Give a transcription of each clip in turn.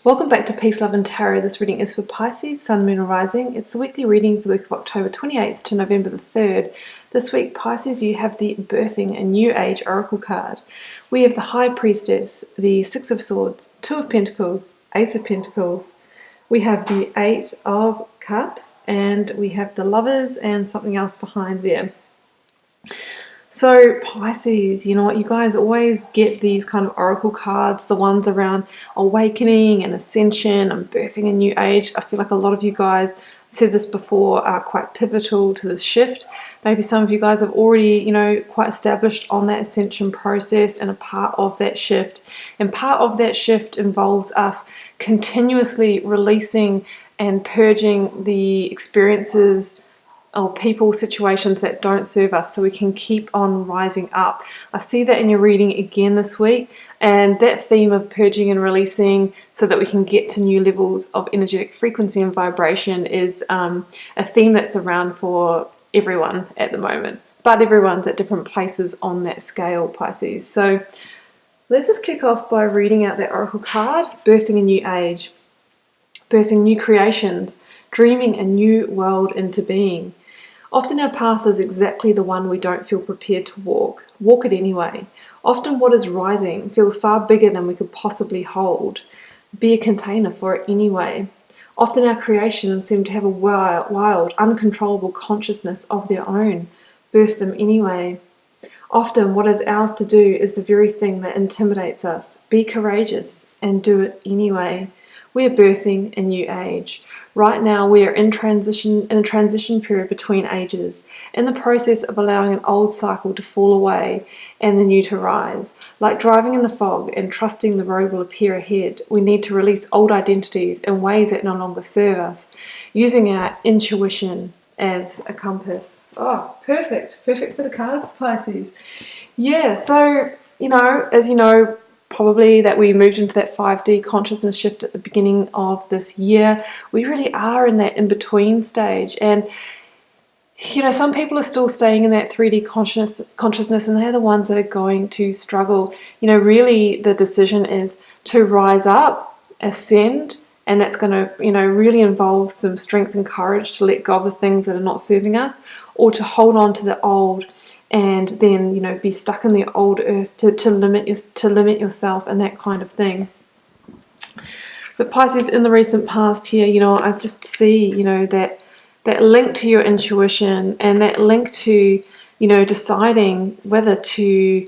Welcome back to Peace, Love and Tarot. This reading is for Pisces, Sun, Moon or Rising. It's the weekly reading for the week of October 28th to November the 3rd. This week, Pisces, you have the Birthing a New Age Oracle card. We have the High Priestess, the Six of Swords, Two of Pentacles, Ace of Pentacles. We have the Eight of Cups, and we have the Lovers and something else behind there. So Pisces, you know what, you guys always get these kind of oracle cards, the ones around awakening and ascension and birthing a new age. I feel like a lot of you guys, I've said this before, are quite pivotal to this shift. Maybe some of you guys have already, quite established on that ascension process and a part of that shift. And part of that shift involves us continuously releasing and purging the experiences or people, situations that don't serve us, so we can keep on rising up. I see that in your reading again this week, and that theme of purging and releasing so that we can get to new levels of energetic frequency and vibration is a theme that's around for everyone at the moment, but everyone's at different places on that scale, Pisces. So let's just kick off by reading out that oracle card. Birthing a new age, birthing new creations, dreaming a new world into being. Often our path is exactly the one we don't feel prepared to walk. Walk it anyway. Often what is rising feels far bigger than we could possibly hold. Be a container for it anyway. Often our creations seem to have a wild, uncontrollable consciousness of their own. Birth them anyway. Often what is ours to do is the very thing that intimidates us. Be courageous and do it anyway. We are birthing a new age. Right now we are in a transition period between ages, in the process of allowing an old cycle to fall away and the new to rise. Like driving in the fog and trusting the road will appear ahead, we need to release old identities and ways that no longer serve us, using our intuition as a compass. Oh, perfect. Perfect for the cards, Pisces. Yeah, so, as you know, probably that we moved into that 5D consciousness shift at the beginning of this year. We really are in that in-between stage, and some people are still staying in that 3D consciousness, and they're the ones that are going to struggle. Really the decision is to rise up, ascend, and that's going to really involve some strength and courage to let go of the things that are not serving us, or to hold on to the old and then be stuck in the old earth to limit yourself and that kind of thing. But Pisces, in the recent past here, I just see that link to your intuition, and that link to deciding whether to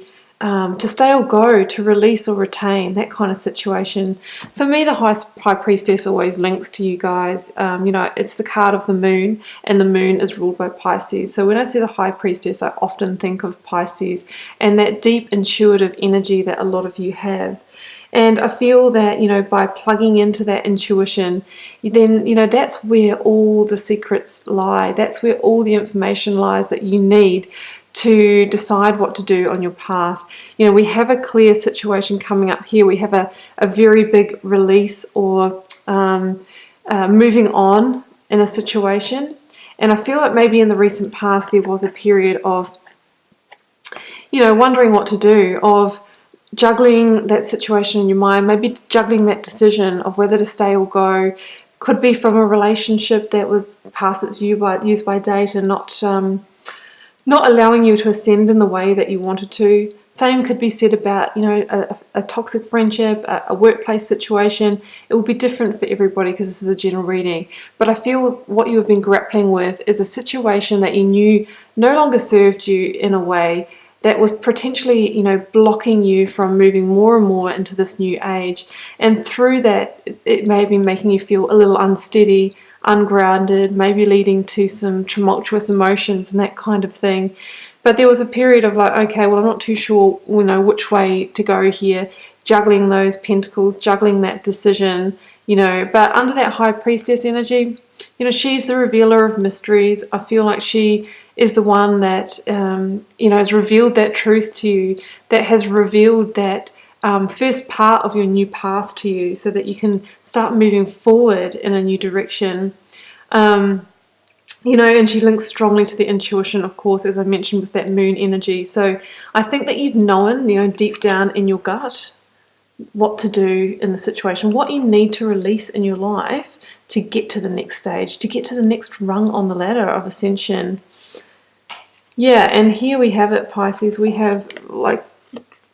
stay or go, to release or retain, that kind of situation. For me, the High Priestess always links to you guys. It's the card of the moon, and the moon is ruled by Pisces. So when I see the High Priestess, I often think of Pisces and that deep intuitive energy that a lot of you have. And I feel that, by plugging into that intuition, then, that's where all the secrets lie. That's where all the information lies that you need to decide what to do on your path. We have a clear situation coming up here. We have a very big release or moving on in a situation. And I feel like maybe in the recent past there was a period of, wondering what to do, of juggling that situation in your mind, maybe juggling that decision of whether to stay or go. Could be from a relationship that was past its use by date and not allowing you to ascend in the way that you wanted to. Same could be said about, a toxic friendship, a workplace situation. It will be different for everybody because this is a general reading. But I feel what you have been grappling with is a situation that you knew no longer served you in a way that was potentially, blocking you from moving more and more into this new age. And through that, it may be making you feel a little unsteady, ungrounded, maybe leading to some tumultuous emotions and that kind of thing. But there was a period of like, okay, well, I'm not too sure, which way to go here, juggling those pentacles, juggling that decision, but under that High Priestess energy, she's the revealer of mysteries. I feel like she is the one that, has revealed that truth to you, that has revealed that first part of your new path to you so that you can start moving forward in a new direction. And she links strongly to the intuition, of course, as I mentioned, with that moon energy. So I think that you've known, deep down in your gut, what to do in the situation, what you need to release in your life to get to the next stage, to get to the next rung on the ladder of ascension. Yeah, and here we have it, Pisces. We have like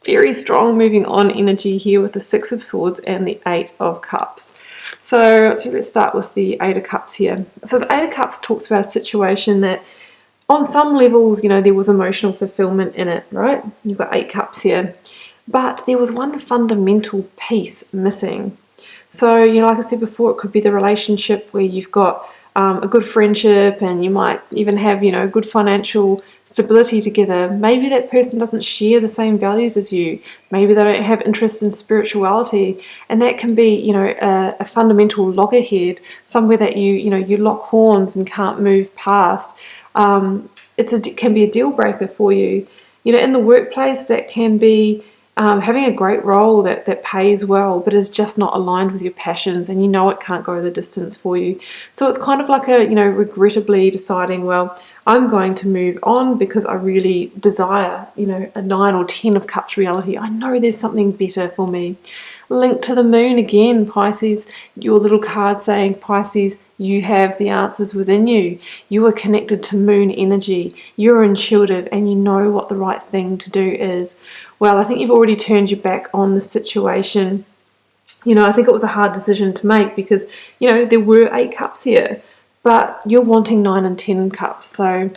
very strong moving on energy here with the Six of Swords and the Eight of Cups. So let's start with the Eight of Cups here. So the Eight of Cups talks about a situation that on some levels, you know, there was emotional fulfillment in it, right? You've got 8 cups here. But there was one fundamental piece missing. So, you know, like I said before, it could be the relationship where you've got a good friendship and you might even have, you know, good financial stability together. Maybe that person doesn't share the same values as you. Maybe they don't have interest in spirituality. And that can be, you know, a fundamental loggerhead, somewhere that you know, you lock horns and can't move past. It can be a deal breaker for you. You know, in the workplace, that can be having a great role that pays well, but is just not aligned with your passions, and you know it can't go the distance for you. So it's kind of like a, you know, regrettably deciding, well, I'm going to move on because I really desire, you know, a 9 or 10 of cups reality. I know there's something better for me. Linked to the moon again, Pisces, your little card saying, Pisces, you have the answers within you. You are connected to moon energy. You're intuitive and you know what the right thing to do is. Well, I think you've already turned your back on the situation. You know, I think it was a hard decision to make because, you know, there were 8 cups here, but you're wanting 9 and 10 cups. So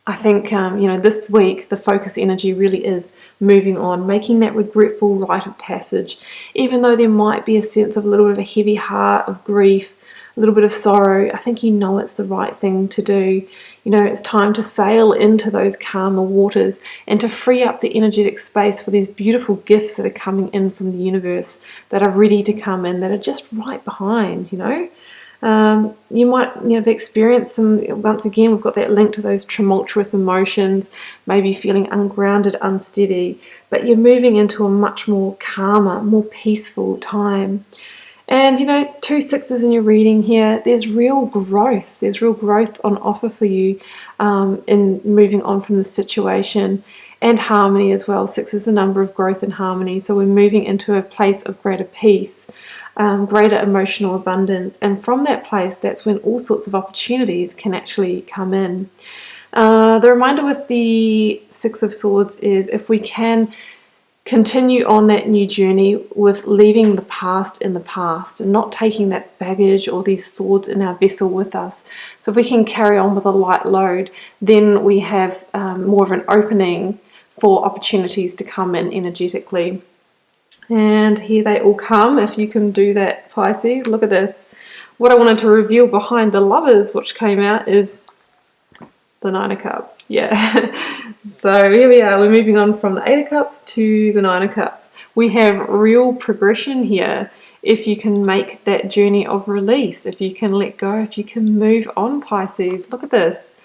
I think, you know, this week the focus energy really is moving on, making that regretful rite of passage, even though there might be a sense of a little bit of a heavy heart, of grief, a little bit of sorrow. I think you know it's the right thing to do. You know, it's time to sail into those calmer waters and to free up the energetic space for these beautiful gifts that are coming in from the universe, that are ready to come in, that are just right behind, you know. You might, you know, have experienced some, once again, we've got that link to those tumultuous emotions, maybe feeling ungrounded, unsteady, but you're moving into a much more calmer, more peaceful time. And, you know, 2 sixes in your reading here, there's real growth. There's real growth on offer for you in moving on from the situation, and harmony as well. 6 is the number of growth and harmony. So we're moving into a place of greater peace, greater emotional abundance. And from that place, that's when all sorts of opportunities can actually come in. The reminder with the 6 of Swords is, if we can continue on that new journey with leaving the past in the past and not taking that baggage or these swords in our vessel with us. So if we can carry on with a light load, then we have more of an opening for opportunities to come in energetically. And here they all come. If you can do that, Pisces, look at this. What I wanted to reveal behind the Lovers, which came out, is the 9 of Cups. Yeah. So here we are. We're moving on from the 8 of Cups to the 9 of Cups. We have real progression here. If you can make that journey of release, if you can let go, if you can move on, Pisces. Look at this.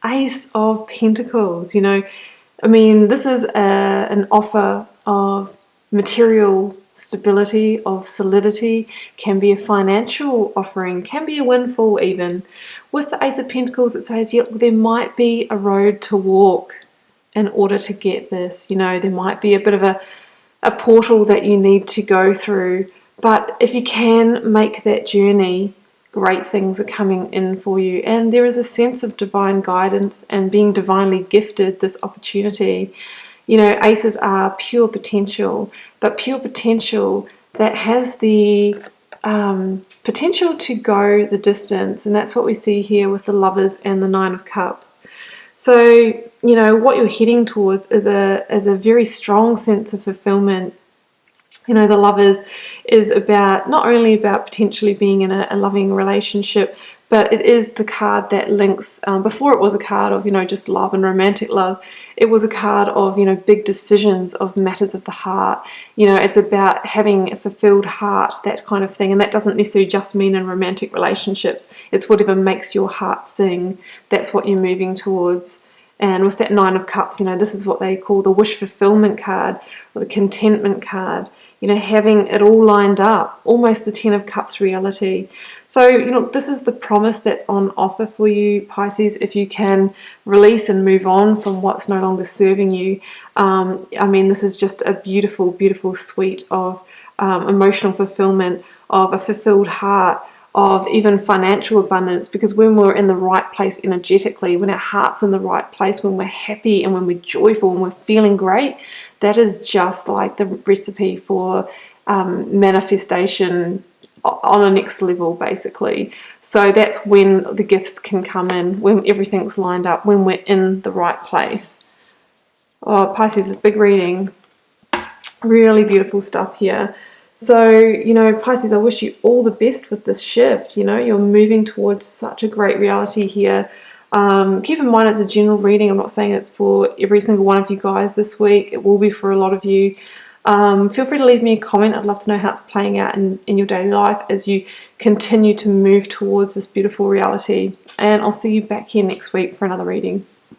Ace of Pentacles. You know, I mean, this is an offer of material stability, of solidity, can be a financial offering, can be a windfall even. With the Ace of Pentacles, it says, yeah, there might be a road to walk in order to get this. You know, there might be a bit of a portal that you need to go through. But if you can make that journey, great things are coming in for you. And there is a sense of divine guidance and being divinely gifted this opportunity. You know, aces are pure potential, but pure potential that has the potential to go the distance. And that's what we see here with the Lovers and the 9 of Cups. So, you know, what you're heading towards is a very strong sense of fulfillment. You know, the Lovers is about, not only about potentially being in a loving relationship, but it is the card that links, before it was a card of, you know, just love and romantic love, it was a card of, you know, big decisions of matters of the heart. You know, it's about having a fulfilled heart, that kind of thing. And that doesn't necessarily just mean in romantic relationships. It's whatever makes your heart sing. That's what you're moving towards. And with that 9 of Cups, you know, this is what they call the wish fulfillment card, or the contentment card. You know, having it all lined up, almost the 10 of Cups reality. So, you know, this is the promise that's on offer for you, Pisces, if you can release and move on from what's no longer serving you. I mean, this is just a beautiful, beautiful suite of emotional fulfillment, of a fulfilled heart, of even financial abundance. Because when we're in the right place energetically, when our heart's in the right place, when we're happy and when we're joyful and we're feeling great, that is just like the recipe for manifestation on a next level, basically. So that's when the gifts can come in, when everything's lined up, when we're in the right place. Oh, Pisces is big reading. Really beautiful stuff here. So, you know, Pisces, I wish you all the best with this shift. You know, you're moving towards such a great reality here. Keep in mind it's a general reading. I'm not saying it's for every single one of you guys this week. It will be for a lot of you. Feel free to leave me a comment. I'd love to know how it's playing out in your daily life as you continue to move towards this beautiful reality. And I'll see you back here next week for another reading.